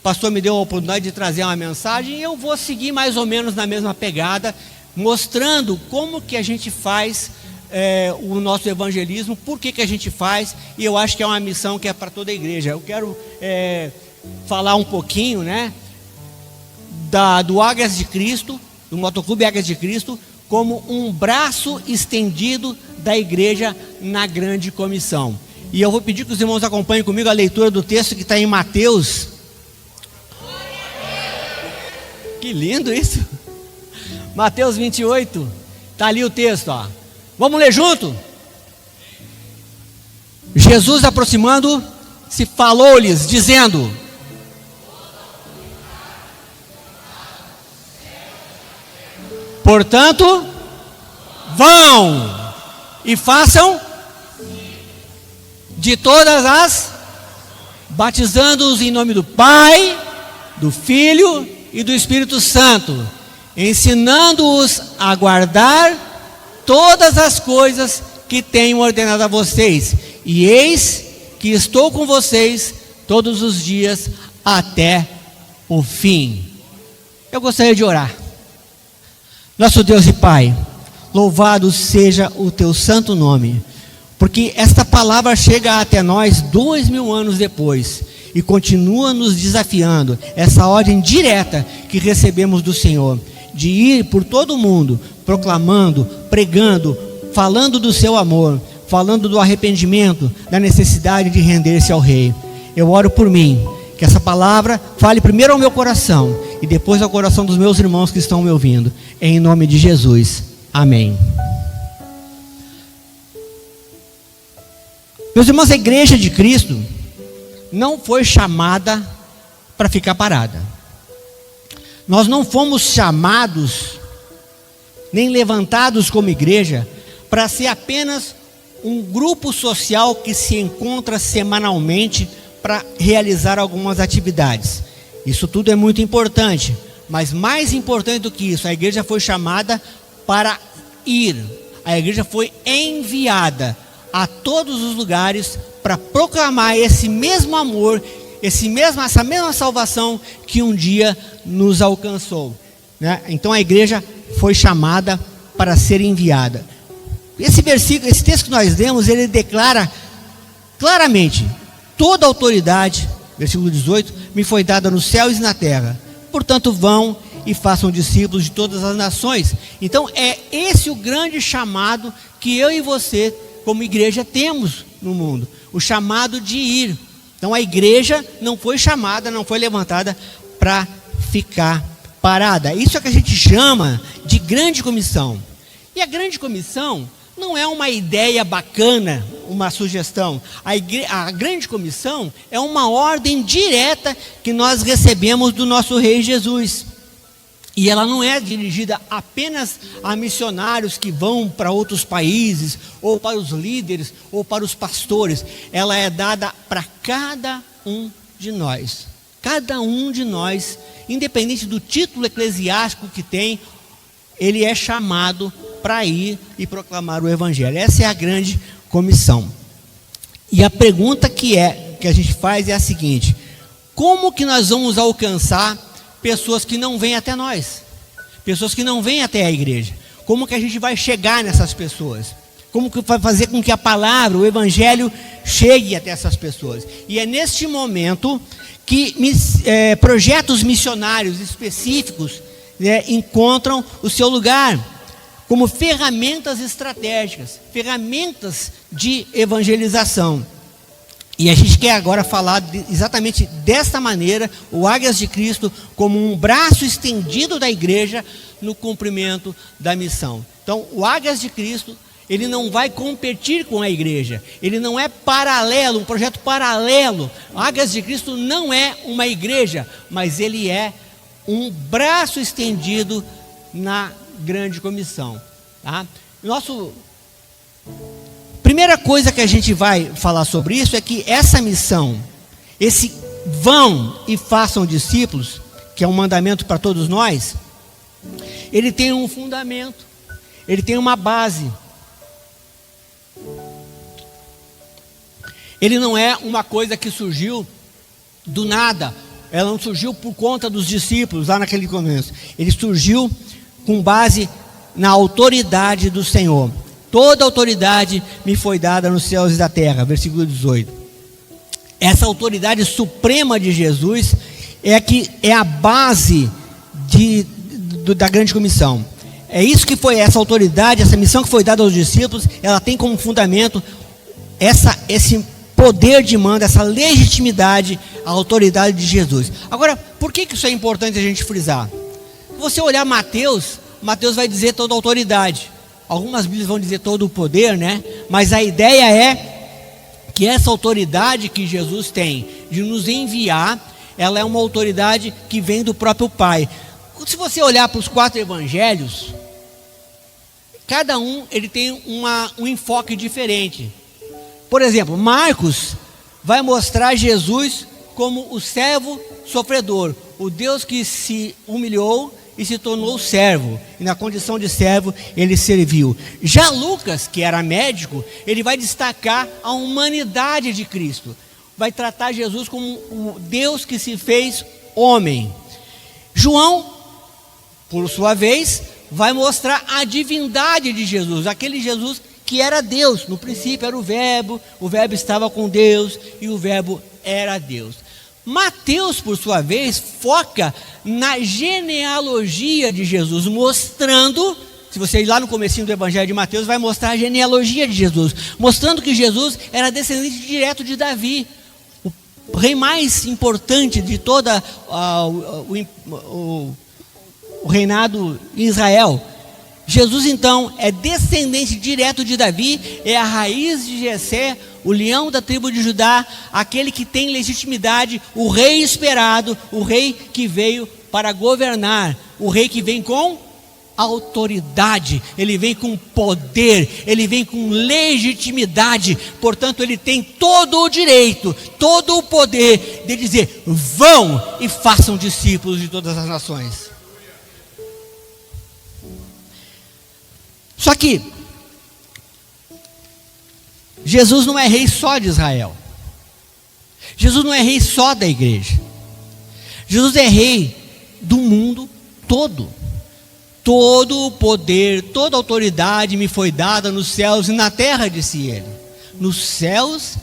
O pastor me deu a oportunidade de trazer uma mensagem e eu vou seguir mais ou menos na mesma pegada, mostrando como que a gente faz o nosso evangelismo, por que a gente faz, e eu acho que é uma missão que é para toda a igreja. Eu quero falar um pouquinho, né, do Águias de Cristo, do Motoclube Águias de Cristo, como um braço estendido da igreja na grande comissão. E eu vou pedir que os irmãos acompanhem comigo a leitura do texto que está em Mateus. Que lindo isso! Mateus 28, está ali o texto, ó. Vamos ler junto? Jesus, aproximando-se, falou-lhes, dizendo: portanto, vão e façam de todas as, batizando-os em nome do Pai, do Filho e do Espírito Santo, ensinando-os a guardar todas as coisas que tenho ordenado a vocês, e eis que estou com vocês todos os dias até o fim. Eu gostaria de orar. Nosso Deus e Pai, louvado seja o teu santo nome, porque esta palavra chega até nós 2000 anos depois e continua nos desafiando, essa ordem direta que recebemos do Senhor, de ir por todo o mundo, proclamando, pregando, falando do seu amor, falando do arrependimento, da necessidade de render-se ao Rei. Eu oro por mim, que essa palavra fale primeiro ao meu coração e depois ao coração dos meus irmãos que estão me ouvindo, em nome de Jesus, amém. Meus irmãos, a igreja de Cristo não foi chamada para ficar parada. Nós não fomos chamados, nem levantados como igreja, para ser apenas um grupo social que se encontra semanalmente para realizar algumas atividades. Isso tudo é muito importante, mas mais importante do que isso, a igreja foi chamada para ir. A igreja foi enviada a todos os lugares para proclamar esse mesmo amor, essa mesma salvação que um dia nos alcançou, né? Então a igreja foi chamada para ser enviada. Esse versículo, esse texto que nós lemos, ele declara claramente: toda autoridade, versículo 18, me foi dada nos céus e na terra, portanto vão e façam discípulos de todas as nações. Então é esse o grande chamado que eu e você como igreja temos no mundo, o chamado de ir. Então a igreja não foi chamada, não foi levantada para ficar parada. Isso é que a gente chama de grande comissão. E a grande comissão não é uma ideia bacana, uma sugestão. A grande comissão é uma ordem direta que nós recebemos do nosso Rei Jesus. E ela não é dirigida apenas a missionários que vão para outros países, ou para os líderes, ou para os pastores. Ela é dada para cada um de nós. Cada um de nós, independente do título eclesiástico que tem, ele é chamado para ir e proclamar o Evangelho. Essa é a grande comissão. E a pergunta que a gente faz é a seguinte: como que nós vamos alcançar pessoas que não vêm até nós, pessoas que não vêm até a igreja? Como que a gente vai chegar nessas pessoas? Como que vai fazer com que a palavra, o evangelho, chegue até essas pessoas? E é neste momento que projetos missionários específicos, né, encontram o seu lugar como ferramentas estratégicas, ferramentas de evangelização. E a gente quer agora falar exatamente desta maneira, o Águias de Cristo como um braço estendido da igreja no cumprimento da missão. Então, o Águias de Cristo, ele não vai competir com a igreja, ele não é paralelo, um projeto paralelo. O Águias de Cristo não é uma igreja, mas ele é um braço estendido na grande comissão, tá? Primeira coisa que a gente vai falar sobre isso é que essa missão, esse vão e façam discípulos, que é um mandamento para todos nós, ele tem um fundamento, ele tem uma base. Ele não é uma coisa que surgiu do nada, ela não surgiu por conta dos discípulos lá naquele começo. Ele surgiu com base na autoridade do Senhor. Toda autoridade me foi dada nos céus e da terra, versículo 18. Essa autoridade suprema de Jesus é a base da grande comissão. É isso que foi essa autoridade, essa missão que foi dada aos discípulos. Ela tem como fundamento esse poder de mando, essa legitimidade, a autoridade de Jesus. Agora, por que isso é importante a gente frisar? Se você olhar Mateus vai dizer toda a autoridade. Algumas Bíblias vão dizer todo o poder, né? Mas a ideia é que essa autoridade que Jesus tem de nos enviar, ela é uma autoridade que vem do próprio Pai. Se você olhar para os 4 evangelhos, cada um ele tem um enfoque diferente. Por exemplo, Marcos vai mostrar Jesus como o servo sofredor, o Deus que se humilhou e se tornou servo, e na condição de servo ele serviu. Já Lucas, que era médico, ele vai destacar a humanidade de Cristo, vai tratar Jesus como o Deus que se fez homem. João, por sua vez, vai mostrar a divindade de Jesus, aquele Jesus que era Deus. No princípio era o Verbo estava com Deus e o Verbo era Deus. Mateus, por sua vez, foca na genealogia de Jesus, mostrando, se você ir lá no comecinho do Evangelho de Mateus, vai mostrar a genealogia de Jesus, mostrando que Jesus era descendente direto de Davi, o rei mais importante de toda o reinado em Israel. Jesus então é descendente direto de Davi, é a raiz de Jessé, o leão da tribo de Judá, aquele que tem legitimidade, o rei esperado, o rei que veio para governar, o rei que vem com autoridade, ele vem com poder, ele vem com legitimidade, portanto ele tem todo o direito, todo o poder de dizer: vão e façam discípulos de todas as nações. Só que Jesus não é rei só de Israel. Jesus não é rei só da igreja. Jesus é rei do mundo todo. Todo o poder, toda a autoridade me foi dada nos céus e na terra, disse ele. Nos céus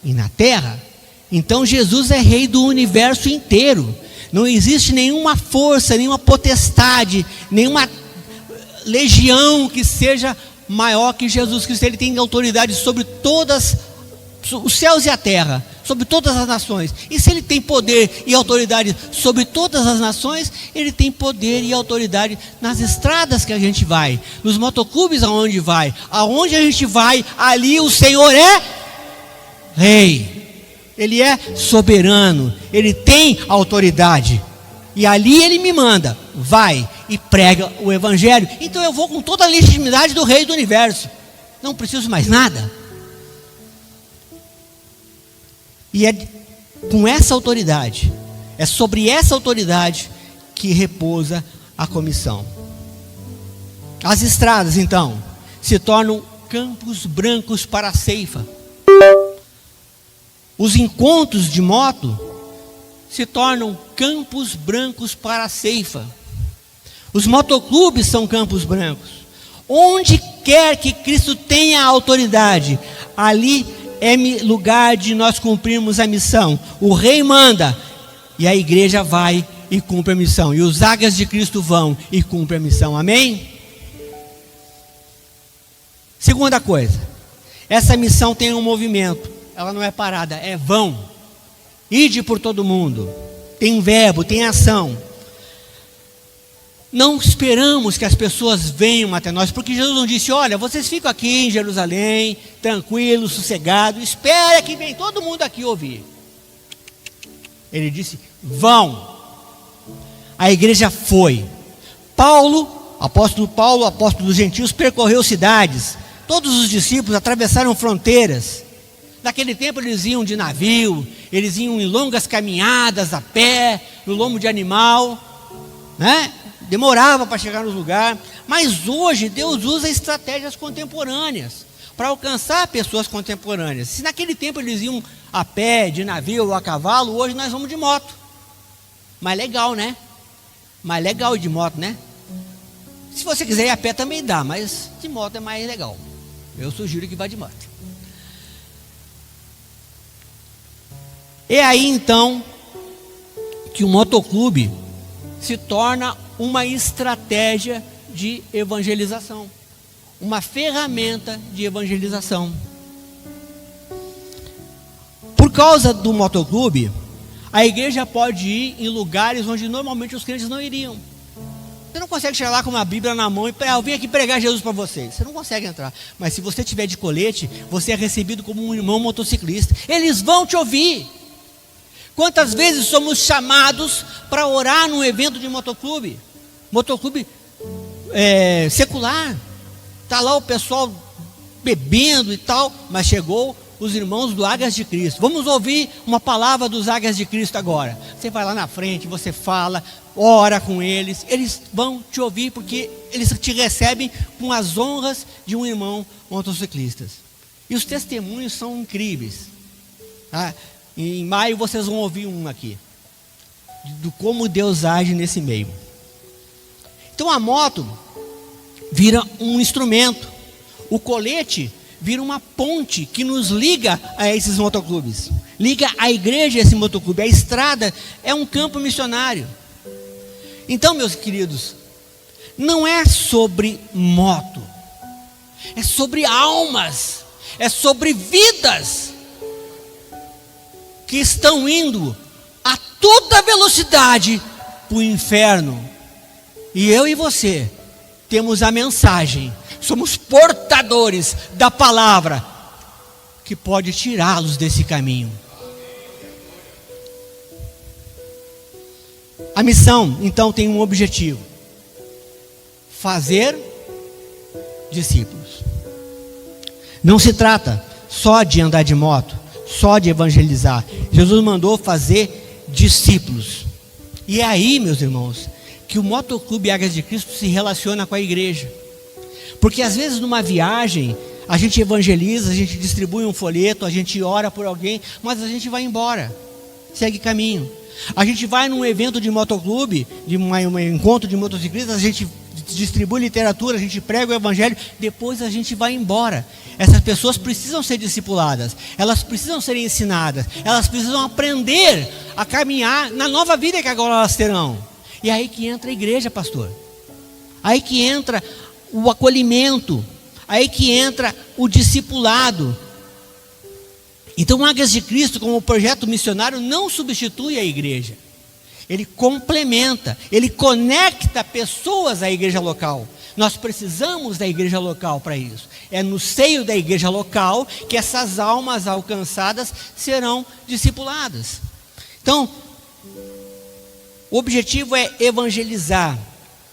e na terra. Então Jesus é rei do universo inteiro. Não existe nenhuma força, nenhuma potestade, nenhuma legião que seja maior que Jesus Cristo. Ele tem autoridade sobre todas os céus e a terra, sobre todas as nações. E se ele tem poder e autoridade sobre todas as nações, ele tem poder e autoridade nas estradas que a gente vai, nos motoclubes aonde vai, aonde a gente vai, ali o Senhor é rei, ele é soberano, ele tem autoridade. E ali ele me manda: vai e prega o evangelho. Então eu vou com toda a legitimidade do rei do universo, não preciso mais nada. E é com essa autoridade, é sobre essa autoridade que repousa a comissão. As estradas então se tornam campos brancos para a ceifa. Os encontros de moto se tornam campos brancos para a ceifa. Os motoclubes são campos brancos. Onde quer que Cristo tenha autoridade, ali é lugar de nós cumprirmos a missão. O rei manda e a igreja vai e cumpre a missão. E os águias de Cristo vão e cumprem a missão. Amém? Segunda coisa, essa missão tem um movimento. Ela não é parada, é vão. Ide por todo mundo. Tem verbo, tem ação. Não esperamos que as pessoas venham até nós, porque Jesus não disse: olha, vocês ficam aqui em Jerusalém, tranquilos, sossegados, espera que vem todo mundo aqui ouvir. Ele disse: vão. A igreja foi. Apóstolo dos gentios, percorreu cidades. Todos os discípulos atravessaram fronteiras. Naquele tempo eles iam de navio, eles iam em longas caminhadas a pé, no lombo de animal, né? Demorava para chegar nos lugares. Mas hoje Deus usa estratégias contemporâneas para alcançar pessoas contemporâneas. Se naquele tempo eles iam a pé, de navio ou a cavalo, hoje nós vamos de moto. Mais legal, né? Mais legal de moto, né? Se você quiser ir a pé também dá, mas de moto é mais legal. Eu sugiro que vá de moto. É aí então que o motoclube se torna uma estratégia de evangelização, uma ferramenta de evangelização. Por causa do motoclube, a igreja pode ir em lugares onde normalmente os crentes não iriam. Você não consegue chegar lá com uma Bíblia na mão e eu vim aqui pregar Jesus para vocês. Você não consegue entrar. Mas se você tiver de colete, você é recebido como um irmão motociclista. Eles vão te ouvir. Quantas vezes somos chamados para orar num evento de motoclube? Motoclube secular. Está lá o pessoal bebendo e tal, mas chegou os irmãos do Águias de Cristo. Vamos ouvir uma palavra dos Águias de Cristo agora. Você vai lá na frente, você fala, ora com eles. Eles vão te ouvir porque eles te recebem com as honras de um irmão motociclista. E os testemunhos são incríveis. Tá? Em maio vocês vão ouvir um aqui, do como Deus age nesse meio. Então a moto vira um instrumento, o colete vira uma ponte que nos liga a esses motoclubes, liga a igreja a esse motoclube. A estrada é um campo missionário. Então, meus queridos, não é sobre moto, é sobre almas, é sobre vidas que estão indo a toda velocidade para o inferno. E eu e você temos a mensagem, somos portadores da palavra que pode tirá-los desse caminho. A missão, então, tem um objetivo: fazer discípulos. Não se trata só de andar de moto, só de evangelizar. Jesus mandou fazer discípulos. E é aí, meus irmãos, que o Motoclube Águias de Cristo se relaciona com a igreja. Porque às vezes numa viagem a gente evangeliza, a gente distribui um folheto, a gente ora por alguém, mas a gente vai embora, segue caminho. A gente vai num evento de motoclube, de um encontro de motociclistas, a gente distribui literatura, a gente prega o evangelho, depois a gente vai embora. Essas pessoas precisam ser discipuladas, elas precisam ser ensinadas, elas precisam aprender a caminhar na nova vida que agora elas terão. E aí que entra a igreja, pastor. Aí que entra o acolhimento, aí que entra o discipulado. Então, Águias de Cristo, como projeto missionário, não substitui a igreja. Ele complementa, ele conecta pessoas à igreja local. Nós precisamos da igreja local para isso. É no seio da igreja local que essas almas alcançadas serão discipuladas. Então, o objetivo é evangelizar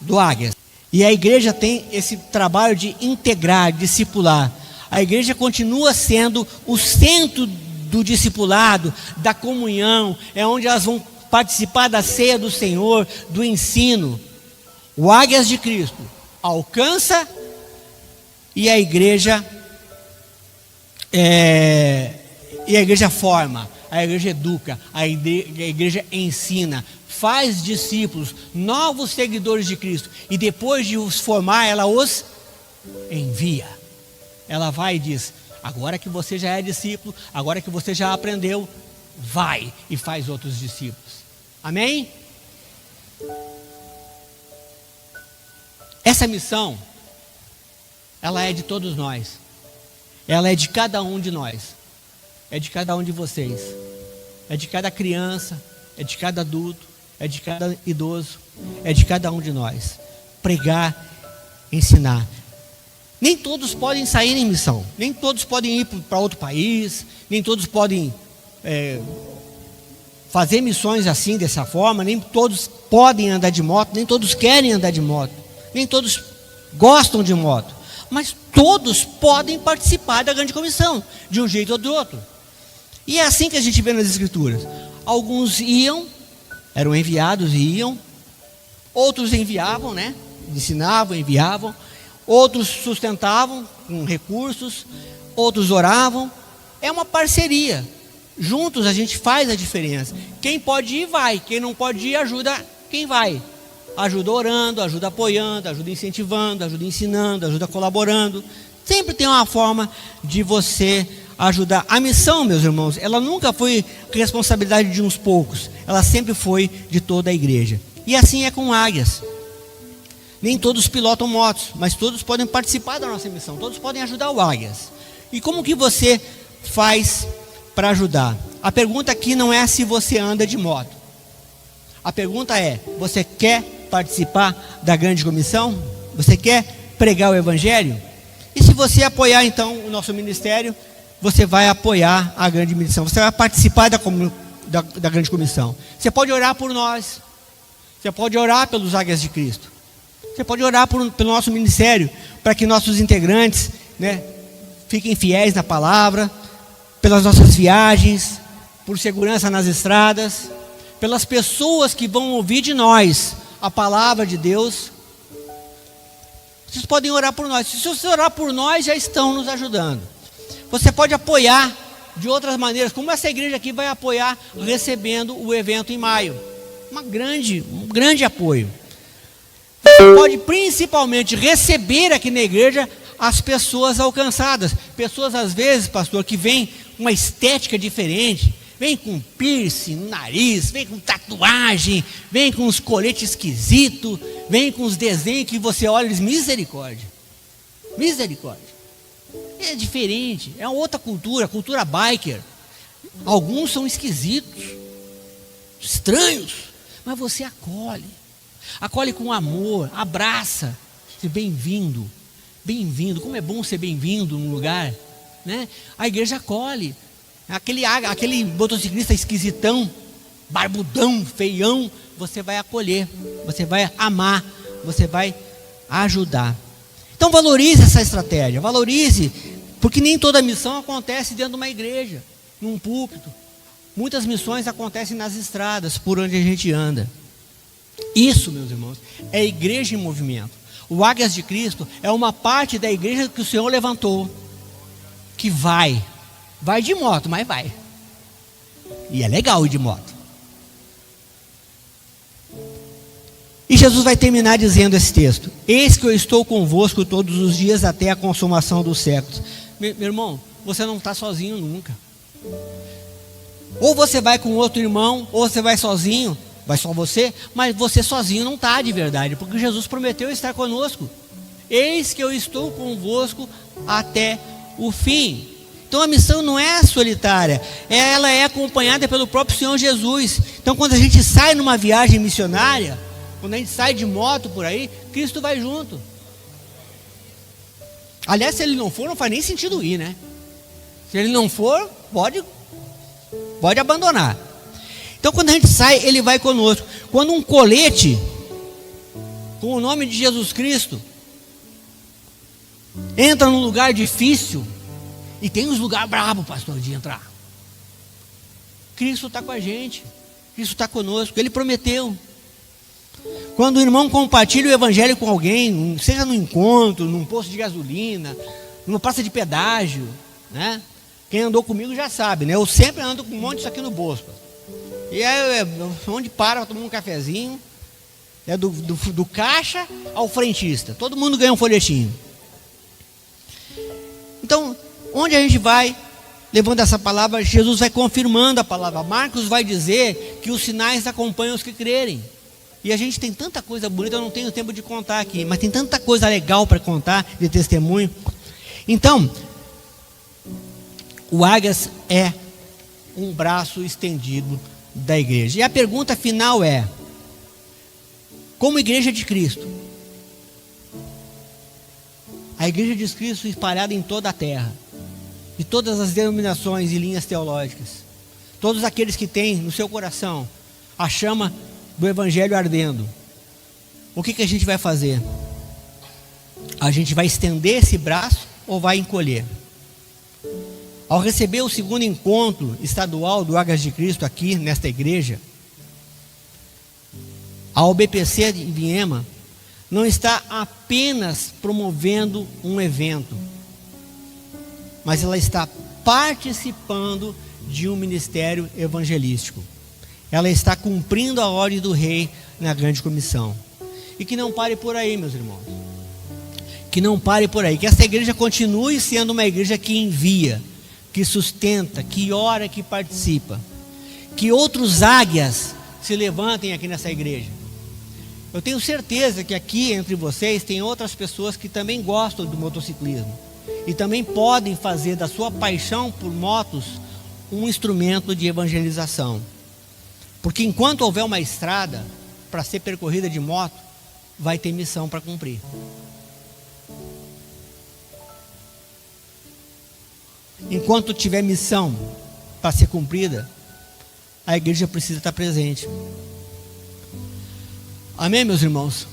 do Águias. E a igreja tem esse trabalho de integrar, discipular. A igreja continua sendo o centro do discipulado, da comunhão, é onde elas vão participar da ceia do Senhor, do ensino. O Águias de Cristo alcança e a igreja forma, a igreja educa, a igreja ensina, faz discípulos, novos seguidores de Cristo, e depois de os formar, ela os envia. Ela vai e diz: agora que você já é discípulo, agora que você já aprendeu, vai e faz outros discípulos. Amém? Essa missão, ela é de todos nós. Ela é de cada um de nós. É de cada um de vocês. É de cada criança, é de cada adulto, é de cada idoso, é de cada um de nós. Pregar, ensinar. Nem todos podem sair em missão, nem todos podem ir para outro país, nem todos podem fazer missões assim, dessa forma, nem todos podem andar de moto, nem todos querem andar de moto, nem todos gostam de moto, mas todos podem participar da grande comissão, de um jeito ou do outro. E é assim que a gente vê nas escrituras. Alguns iam, eram enviados e iam, outros enviavam, né? Ensinavam, enviavam, outros sustentavam com recursos, outros oravam. É uma parceria. Juntos a gente faz a diferença. Quem pode ir, vai. Quem não pode ir, ajuda quem vai. Ajuda orando, ajuda apoiando, ajuda incentivando, ajuda ensinando, ajuda colaborando. Sempre tem uma forma de você ajudar. A missão, meus irmãos, ela nunca foi responsabilidade de uns poucos. Ela sempre foi de toda a igreja. E assim é com Águias. Nem todos pilotam motos, mas todos podem participar da nossa missão. Todos podem ajudar o Águias. E como que você faz para ajudar? A pergunta aqui não é se você anda de moto. A pergunta é: você quer participar da grande comissão? Você quer pregar o evangelho? E se você apoiar então o nosso ministério, você vai apoiar a grande missão. Você vai participar da grande comissão. Você pode orar por nós. Você pode orar pelos Águias de Cristo. Você pode orar pelo nosso ministério, para que nossos integrantes, fiquem fiéis na palavra, pelas nossas viagens, por segurança nas estradas, pelas pessoas que vão ouvir de nós a palavra de Deus. Vocês podem orar por nós. Se você orar por nós, já estão nos ajudando. Você pode apoiar de outras maneiras, como essa igreja aqui vai apoiar recebendo o evento em maio. Um grande apoio. Você pode principalmente receber aqui na igreja as pessoas alcançadas. Pessoas às vezes, pastor, que vêm com uma estética diferente. Vem com piercing no nariz, vem com tatuagem, vem com uns coletes esquisitos, vem com os desenhos que você olha e diz: misericórdia. Misericórdia. É diferente, é outra cultura, cultura biker. Alguns são esquisitos, estranhos, mas você acolhe. Acolhe com amor, abraça. Bem-vindo, bem-vindo. Como é bom ser bem-vindo num lugar, A igreja acolhe. Aquele motociclista esquisitão, barbudão, feião, você vai acolher, você vai amar, você vai ajudar. Então valorize essa estratégia, valorize, porque nem toda missão acontece dentro de uma igreja, num púlpito. Muitas missões acontecem nas estradas, por onde a gente anda. Isso, meus irmãos, é igreja em movimento. O Águias de Cristo é uma parte da igreja que o Senhor levantou, que vai de moto, mas vai. E é legal ir de moto. E Jesus vai terminar dizendo esse texto: eis que eu estou convosco todos os dias até a consumação dos séculos. Meu irmão, você não está sozinho nunca. Ou você vai com outro irmão, ou você vai sozinho. Vai só você, mas você sozinho não está de verdade, porque Jesus prometeu estar conosco. Eis que eu estou convosco até o fim. Então a missão não é solitária, ela é acompanhada pelo próprio Senhor Jesus. Então quando a gente sai numa viagem missionária, quando a gente sai de moto por aí, Cristo vai junto. Aliás, se ele não for, não faz nem sentido ir, Se ele não for, pode abandonar. Então quando a gente sai, ele vai conosco. Quando um colete com o nome de Jesus Cristo entra num lugar difícil, e tem uns lugares bravos, pastor, de entrar, Cristo está com a gente, Cristo está conosco, Ele prometeu. Quando o irmão compartilha o evangelho com alguém, seja no encontro, num posto de gasolina, numa praça de pedágio, Quem andou comigo já sabe, Eu sempre ando com um monte disso aqui no bolso, e aí, onde para tomar um cafezinho, do caixa ao frentista, todo mundo ganha um folhetinho. Então, onde a gente vai levando essa palavra, Jesus vai confirmando a palavra. Marcos vai dizer que os sinais acompanham os que crerem. E a gente tem tanta coisa bonita, eu não tenho tempo de contar aqui, mas tem tanta coisa legal para contar de testemunho. Então, o Águias é um braço estendido da igreja. E a pergunta final é: como igreja de Cristo, a igreja de Cristo espalhada em toda a terra, de todas as denominações e linhas teológicas, todos aqueles que têm no seu coração a chama do evangelho ardendo, o que a gente vai fazer? A gente vai estender esse braço ou vai encolher? Ao receber o segundo encontro estadual do Águias de Cristo aqui nesta igreja, a OBPC de Viema não está apenas promovendo um evento, mas ela está participando de um ministério evangelístico. Ela está cumprindo a ordem do rei na grande comissão. E que não pare por aí, meus irmãos. Que não pare por aí. Que essa igreja continue sendo uma igreja que envia, que sustenta, que ora, que participa. Que outros águias se levantem aqui nessa igreja. Eu tenho certeza que aqui entre vocês tem outras pessoas que também gostam do motociclismo. E também podem fazer da sua paixão por motos um instrumento de evangelização. Porque enquanto houver uma estrada para ser percorrida de moto, vai ter missão para cumprir. Enquanto tiver missão para ser cumprida, a igreja precisa estar presente. Amém, meus irmãos?